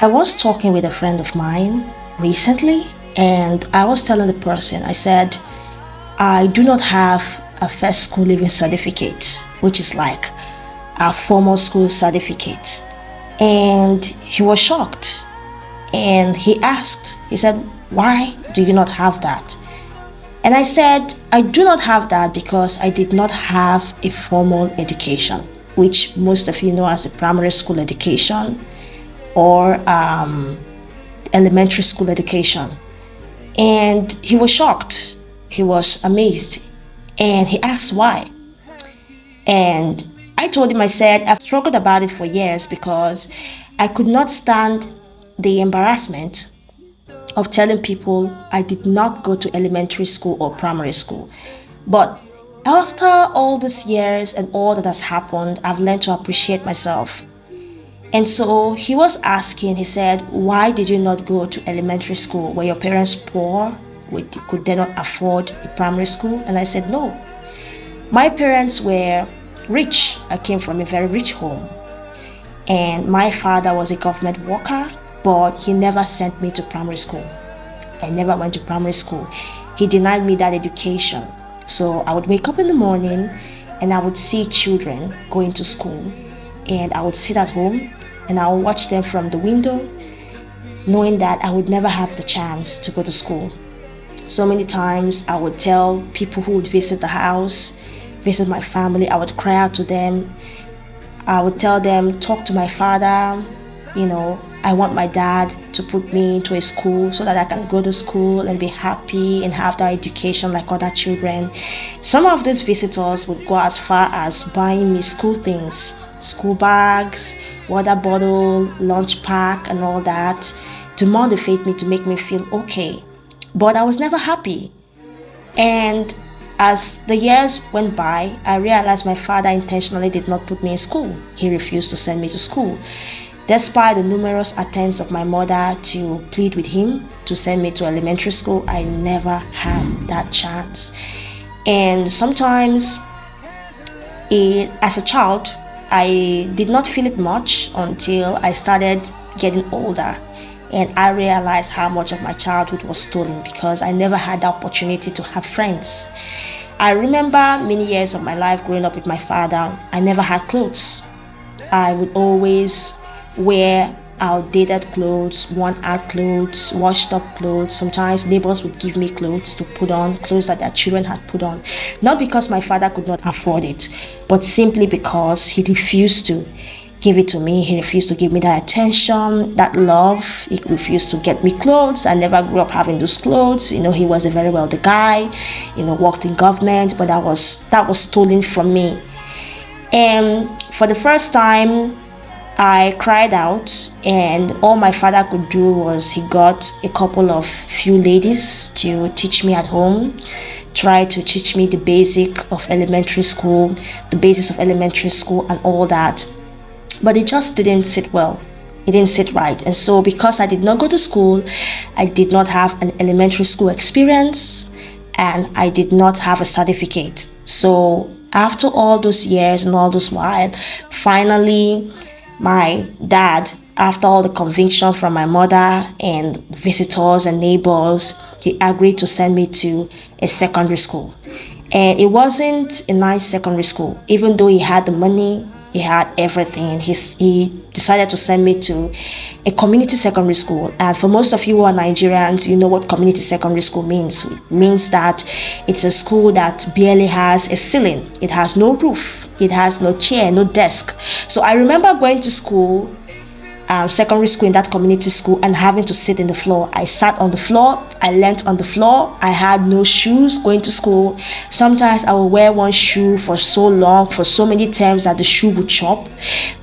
I was talking with a friend of mine recently, and I was telling the person, I said, I do not have a first school leaving certificate, which is like a formal school certificate. And he was shocked. And he asked, he said, why do you not have that? And I said, I do not have that because I did not have a formal education, which most of you know as a primary school education or elementary school education. And he was shocked. He was amazed. And he asked why. And I told him, I said, I've struggled about it for years because I could not stand the embarrassment of telling people I did not go to elementary school or primary school. But after all these years and all that has happened, I've learned to appreciate myself. And so he was asking, he said, why did you not go to elementary school? Were your parents poor? Could they not afford a primary school? And I said, no. My parents were rich. I came from a very rich home. And my father was a government worker, but he never sent me to primary school. I never went to primary school. He denied me that education. So I would wake up in the morning and I would see children going to school. And I would sit at home and I would watch them from the window, knowing that I would never have the chance to go to school. So many times I would tell people who would visit the house, visit my family, I would cry out to them. I would tell them, talk to my father, I want my dad to put me into a school so that I can go to school and be happy and have that education like other children. Some of these visitors would go as far as buying me school things, school bags, water bottle, lunch pack and all that to motivate me, to make me feel okay. But I was never happy. And as the years went by, I realized my father intentionally did not put me in school. He refused to send me to school. Despite the numerous attempts of my mother to plead with him to send me to elementary school, I never had that chance. And sometimes, as a child, I did not feel it much until I started getting older. And I realized how much of my childhood was stolen because I never had the opportunity to have friends. I remember many years of my life growing up with my father, I never had clothes. I would always wear outdated clothes, worn out clothes, washed up clothes. Sometimes neighbors would give me clothes to put on, clothes that their children had put on. Not because my father could not afford it, but simply because he refused to give it to me. He refused to give me that attention, that love. He refused to get me clothes. I never grew up having those clothes. He was a very wealthy guy, worked in government, but that was stolen from me. And for the first time, I cried out, and all my father could do was he got a couple of few ladies to teach me at home, try to teach me the basics of elementary school and all that. But it just didn't sit well. It didn't sit right. And so because I did not go to school, I did not have an elementary school experience and I did not have a certificate. So after all those years and all those while, finally, my dad, after all the conviction from my mother and visitors and neighbors, he agreed to send me to a secondary school. And it wasn't a nice secondary school. Even though he had the money, he had everything. He decided to send me to a community secondary school. And for most of you who are Nigerians, you know what community secondary school means. It means that it's a school that barely has a ceiling. It has no roof. It has no chair, no desk. So I remember going to school, secondary school in that community school, and having to sit in the floor. I sat on the floor. I leant on the floor. I had no shoes going to school. Sometimes I would wear one shoe for so long, for so many terms, that the shoe would chop.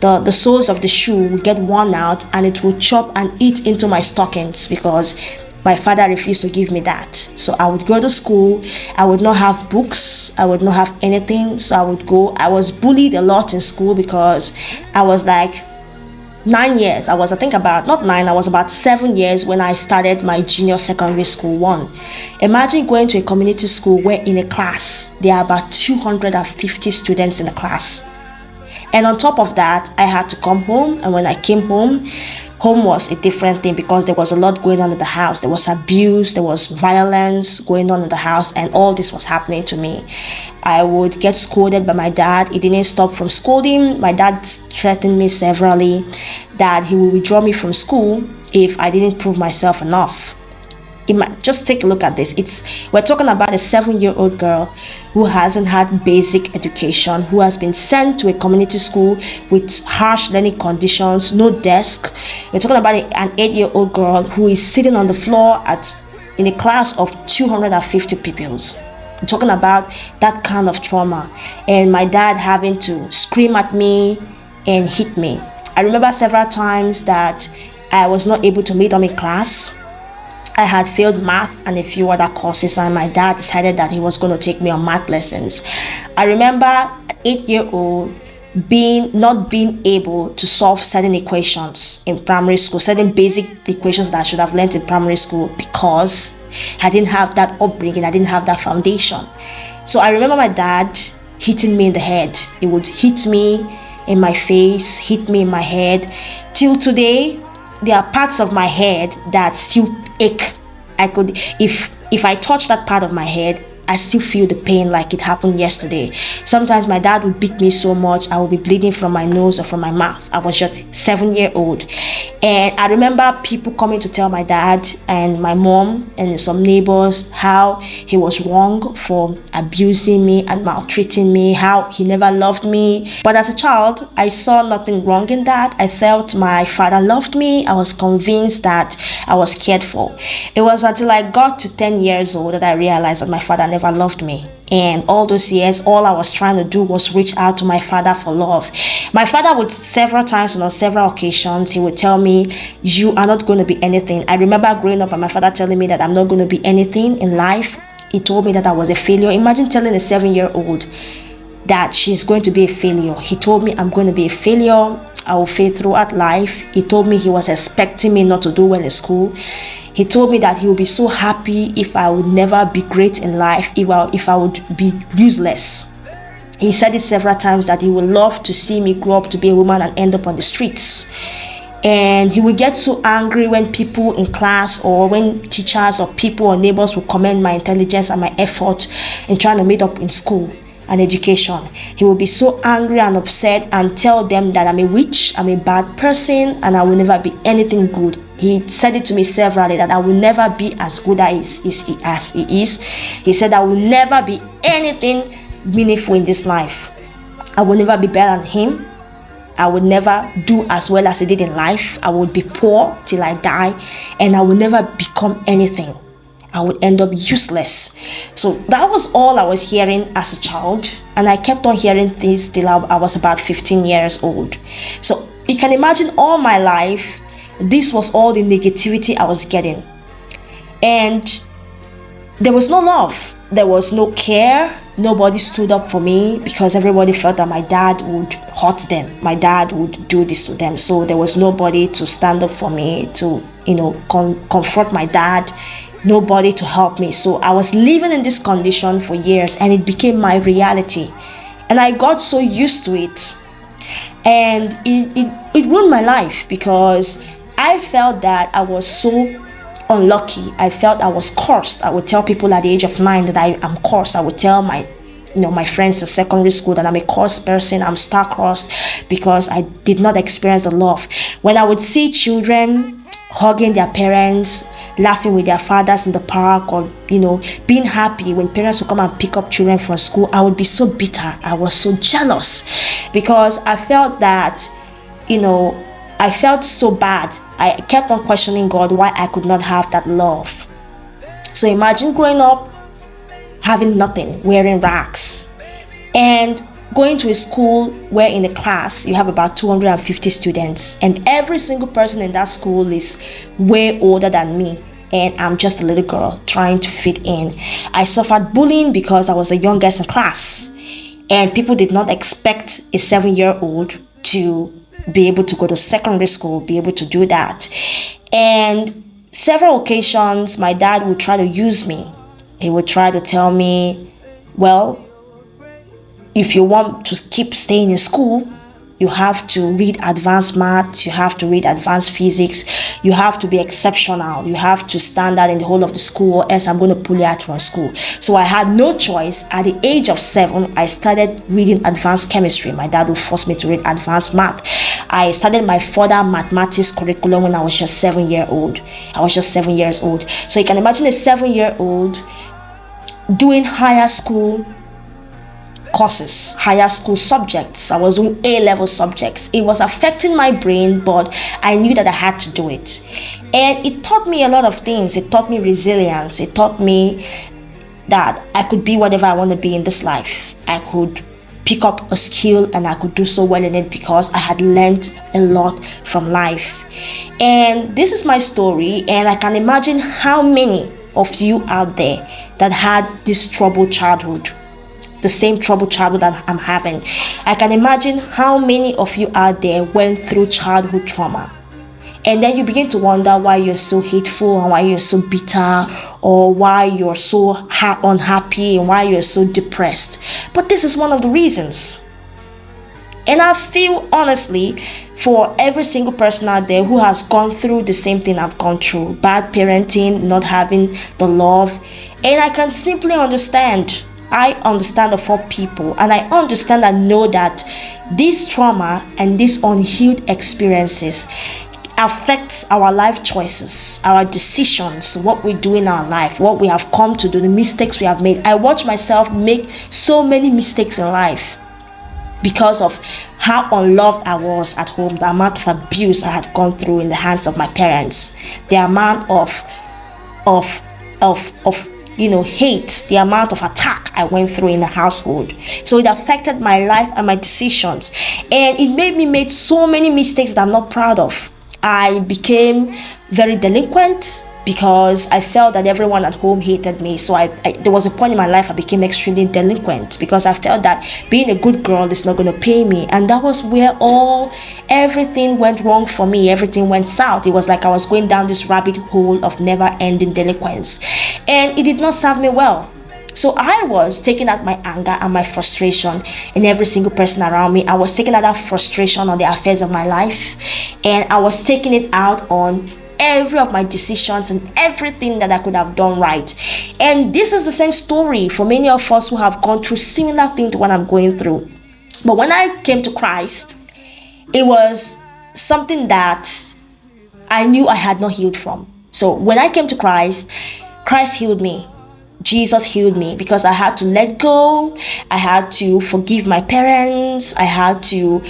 The soles of the shoe would get worn out and it would chop and eat into my stockings because my father refused to give me that. So I would go to school. I would not have books. I would not have anything. So I would go. I was bullied a lot in school because I was like 9 years. I was about 7 years when I started my junior secondary school one. Imagine going to a community school where in a class, there are about 250 students in the class. And on top of that, I had to come home. And when I came home, Home was a different thing because there was a lot going on in the house. There was abuse, there was violence going on in the house, and all this was happening to me. I would get scolded by my dad. He didn't stop from scolding. My dad threatened me severally that he will withdraw me from school if I didn't prove myself enough. Just take a look at this. We're talking about a 7-year-old girl who hasn't had basic education, who has been sent to a community school with harsh learning conditions, no desk. We're talking about an 8-year-old girl who is sitting on the floor in a class of 250 pupils. I'm talking about that kind of trauma, and my dad having to scream at me and hit me. I remember several times that I was not able to meet up in class. I had failed math and a few other courses, and my dad decided that he was going to take me on math lessons. I remember an 8-year-old not being able to solve certain equations in primary school, certain basic equations that I should have learned in primary school, because I didn't have that upbringing, I didn't have that foundation. So I remember my dad hitting me in the head. He would hit me in my face, hit me in my head. Till today, there are parts of my head that still ache. If I touch that part of my head, I still feel the pain like it happened yesterday. Sometimes my dad would beat me so much I would be bleeding from my nose or from my mouth. I was just 7-year-old, and I remember people coming to tell my dad and my mom and some neighbors how he was wrong for abusing me and maltreating me, how he never loved me. But as a child, I saw nothing wrong in that. I felt my father loved me. I was convinced that I was cared for. It was until I got to 10 years old that I realized that my father never loved me. And all those years, all I was trying to do was reach out to my father for love. My father would several times and on several occasions, he would tell me, you are not going to be anything. I remember growing up and my father telling me that I'm not going to be anything in life. He told me that I was a failure. Imagine telling a 7-year-old that she's going to be a failure. He told me I'm going to be a failure. I will fail throughout life. He told me he was expecting me not to do well in school. He told me that he would be so happy if I would never be great in life, if I would be useless. He said it several times that he would love to see me grow up to be a woman and end up on the streets. And he would get so angry when people in class or when teachers or people or neighbors would commend my intelligence and my effort in trying to meet up in school and education. He would be so angry and upset and tell them that I'm a witch, I'm a bad person, and I will never be anything good. He said it to me severally that I will never be as good as he is. He said I will never be anything meaningful in this life. I will never be better than him. I would never do as well as he did in life. I would be poor till I die, and I will never become anything. I would end up useless. So that was all I was hearing as a child, and I kept on hearing things till I was about 15 years old. So you can imagine all my life, this was all the negativity I was getting. And there was no love, there was no care. Nobody stood up for me because everybody felt that my dad would hurt them, my dad would do this to them. So there was nobody to stand up for me, to confront my dad, nobody to help me. So I was living in this condition for years, and it became my reality, and I got so used to it, and it ruined my life because I felt that I was so unlucky. I felt I was cursed. I would tell people at the age of 9 that I am cursed. I would tell my friends in secondary school that I'm a cursed person, I'm star-crossed, because I did not experience the love. When I would see children hugging their parents, laughing with their fathers in the park, or being happy when parents would come and pick up children from school, I would be so bitter. I was so jealous because I felt that I felt so bad. I kept on questioning God why I could not have that love. So imagine growing up having nothing, wearing rags, and going to a school where in a class you have about 250 students, and every single person in that school is way older than me, and I'm just a little girl trying to fit in. I suffered bullying because I was the youngest in class, and people did not expect a 7-year-old to be able to go to secondary school, be able to do that. And several occasions my dad would try to use me. He would try to tell me, well, if you want to keep staying in school, You have to read advanced maths, you have to read advanced physics, you have to be exceptional, you have to stand out in the whole of the school, or else I'm going to pull you out from school. So I had no choice. At the age of 7, I started reading advanced chemistry. My dad would force me to read advanced math. I started my further mathematics curriculum when I was just 7 years old. So you can imagine a 7-year-old doing higher school courses, higher school subjects. I was doing A-level subjects. It was affecting my brain, but I knew that I had to do it. And it taught me a lot of things. It taught me resilience. It taught me that I could be whatever I want to be in this life. I could pick up a skill and I could do so well in it because I had learned a lot from life. And this is my story, and I can imagine how many of you out there that had this troubled childhood, the same troubled childhood that I'm having. I can imagine how many of you out there went through childhood trauma. And then you begin to wonder why you're so hateful, and why you're so bitter, or why you're so unhappy, and why you're so depressed. But this is one of the reasons. And I feel honestly for every single person out there who has gone through the same thing I've gone through, bad parenting, not having the love, and I can simply understand. I understand the 4 people, and I understand and know that this trauma and these unhealed experiences affects our life choices, our decisions, what we do in our life, what we have come to do, the mistakes we have made. I watch myself make so many mistakes in life because of how unloved I was at home, the amount of abuse I had gone through in the hands of my parents, the amount of hate, the amount of attack I went through in the household. So it affected my life and my decisions, and it made me make so many mistakes that I'm not proud of. I became very delinquent because I felt that everyone at home hated me. So there was a point in my life I became extremely delinquent because I felt that being a good girl is not going to pay me. And that was where everything went wrong for me. Everything went south. It was like I was going down this rabbit hole of never-ending delinquents. And it did not serve me well. So I was taking out my anger and my frustration in every single person around me. I was taking out that frustration on the affairs of my life. And I was taking it out on every of my decisions and everything that I could have done right. And this is the same story for many of us who have gone through similar things to what I'm going through. But when I came to Christ, it was something that I knew I had not healed from. So when I came to Christ, Christ healed me. Jesus healed me because I had to let go. I had to forgive my parents. I had to,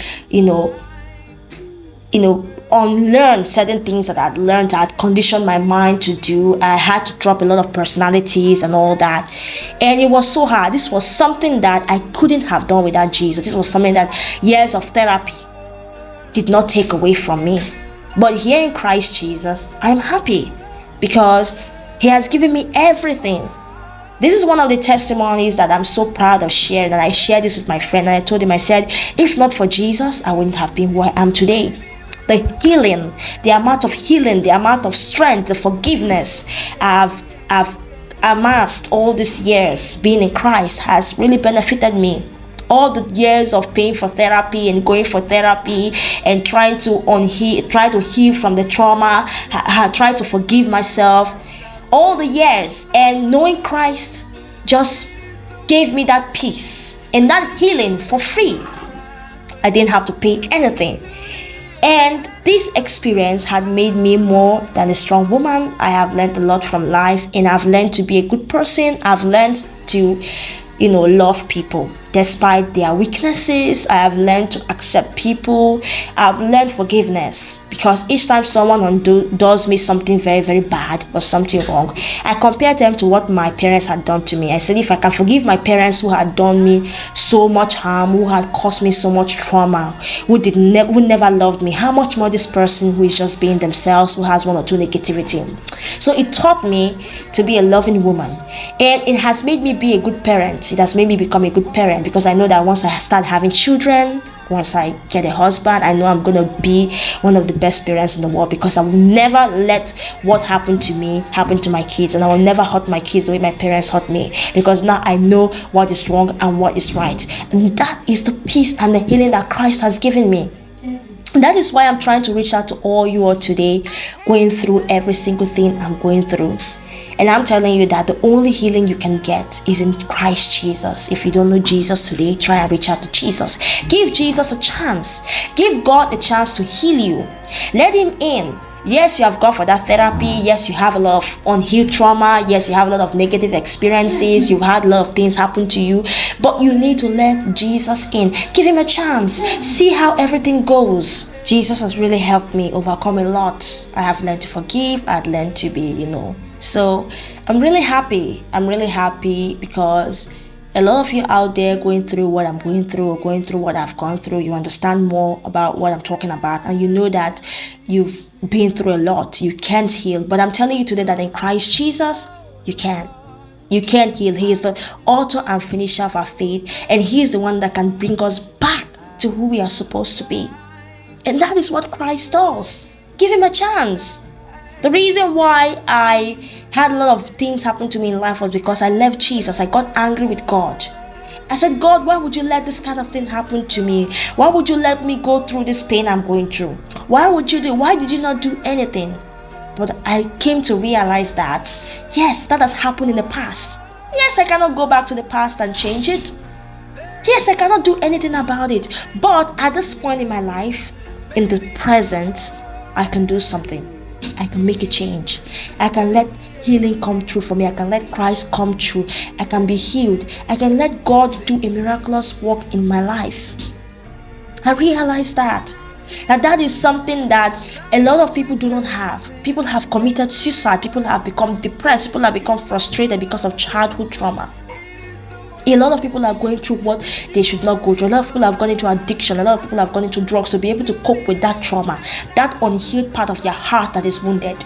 unlearn certain things that I'd learned, I had conditioned my mind to do. I had to drop a lot of personalities and all that. And it was so hard. This was something that I couldn't have done without Jesus. This was something that years of therapy did not take away from me. But here in Christ Jesus, I'm happy because He has given me everything. This is one of the testimonies that I'm so proud of sharing. And I shared this with my friend, and I told him, I said, if not for Jesus, I wouldn't have been where I am today. The healing, the amount of healing, the amount of strength, the forgiveness I've amassed all these years being in Christ has really benefited me. All the years of paying for therapy and going for therapy and trying to heal from the trauma, try to forgive myself, all the years, and knowing Christ just gave me that peace and that healing for free. I didn't have to pay anything. And this experience had made me more than a strong woman. I have learned a lot from life, and I've learned to be a good person. I've learned to, love people despite their weaknesses. I have learned to accept people. I've learned forgiveness because each time someone does me something very, very bad or something wrong, I compare them to what my parents had done to me. I said, if I can forgive my parents who had done me so much harm, who had caused me so much trauma, who never loved me, how much more this person who is just being themselves, who has one or two negativity. So it taught me to be a loving woman, and it has made me be a good parent. It has made me become a good parent. different, because I know that once I start having children, once I get a husband, I know I'm going to be one of the best parents in the world, because I will never let what happened to me happen to my kids, and I will never hurt my kids the way my parents hurt me, because now I know what is wrong and what is right. And that is the peace and the healing that Christ has given me. That is why I'm trying to reach out to all you all today, going through every single thing I'm going through. And I'm telling you that the only healing you can get is in Christ Jesus. If you don't know Jesus today, try and reach out to Jesus. Give Jesus a chance. Give God a chance to heal you. Let him in. Yes, you have gone for that therapy. Yes, you have a lot of unhealed trauma. Yes, you have a lot of negative experiences. You've had a lot of things happen to you. But you need to let Jesus in. Give him a chance. See how everything goes. Jesus has really helped me overcome a lot. I have learned to forgive. I've learned to be, So I'm really happy. Because a lot of you out there going through what I'm going through, or going through what I've gone through, you understand more about what I'm talking about, and you know that you've been through a lot. You can't heal. But I'm telling you today that in Christ Jesus, you can. You can heal. He is the author and finisher of our faith, and he is the one that can bring us back to who we are supposed to be. And that is what Christ does. Give him a chance. The reason why I had a lot of things happen to me in life was because I left Jesus. I got angry with God. I said, God, why would you let this kind of thing happen to me? Why would you let me go through this pain I'm going through? Why did you not do anything? But I came to realize that, yes, that has happened in the past. Yes, I cannot go back to the past and change it. Yes, I cannot do anything about it. But at this point in my life, in the present, I can do something. I can make a change. I can let healing come true for me. I can let Christ come true. I can be healed. I can let God do a miraculous work in my life. I realized that is something that a lot of people do not have. People have committed suicide. People have become depressed. People have become frustrated because of childhood trauma. A lot of people are going through what they should not go through. A lot of people have gone into addiction. A lot of people have gone into drugs to be able to cope with that trauma, that unhealed part of their heart that is wounded.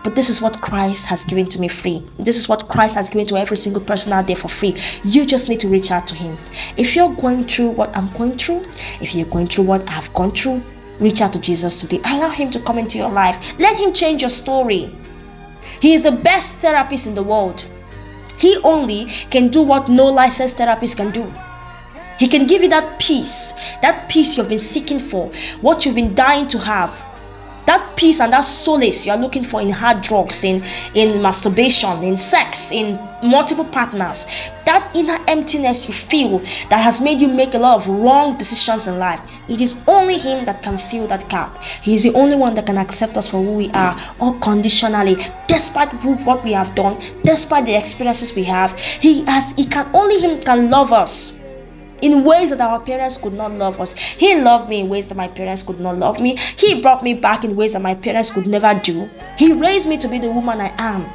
But this is what Christ has given to me free. This is what Christ has given to every single person out there for free. You just need to reach out to him. If you're going through what I'm going through, if you're going through what I've gone through, reach out to Jesus today. Allow him to come into your life. Let him change your story. He is the best therapist in the world. He only can do what no licensed therapist can do. He can give you that peace you've been seeking for, what you've been dying to have. That peace and that solace you are looking for in hard drugs, in masturbation, in sex, in multiple partners. That inner emptiness you feel that has made you make a lot of wrong decisions in life. It is only him that can fill that gap. He is the only one that can accept us for who we are, unconditionally, despite what we have done, despite the experiences we have. Only him can love us in ways that our parents could not love us. He loved me in ways that my parents could not love me. He brought me back in ways that my parents could never do. He raised me to be the woman I am.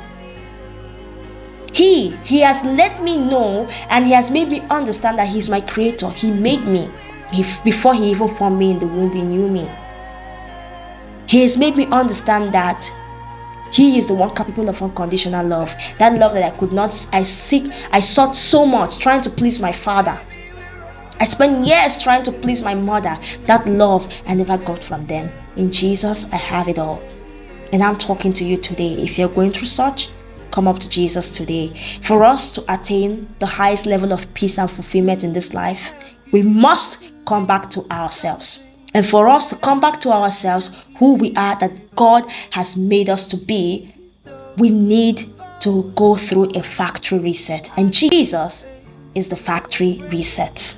He has let me know, and he has made me understand that he's my creator. He made me. Before he even formed me in the womb, he knew me. He has made me understand that he is the one capable of unconditional love. That love that I sought so much, trying to please my father. I spent years trying to please my mother. That love I never got from them. In Jesus, I have it all. And I'm talking to you today. If you're going through such, come up to Jesus today. For us to attain the highest level of peace and fulfillment in this life, we must come back to ourselves. And for us to come back to ourselves, who we are, that God has made us to be, we need to go through a factory reset. And Jesus is the factory reset.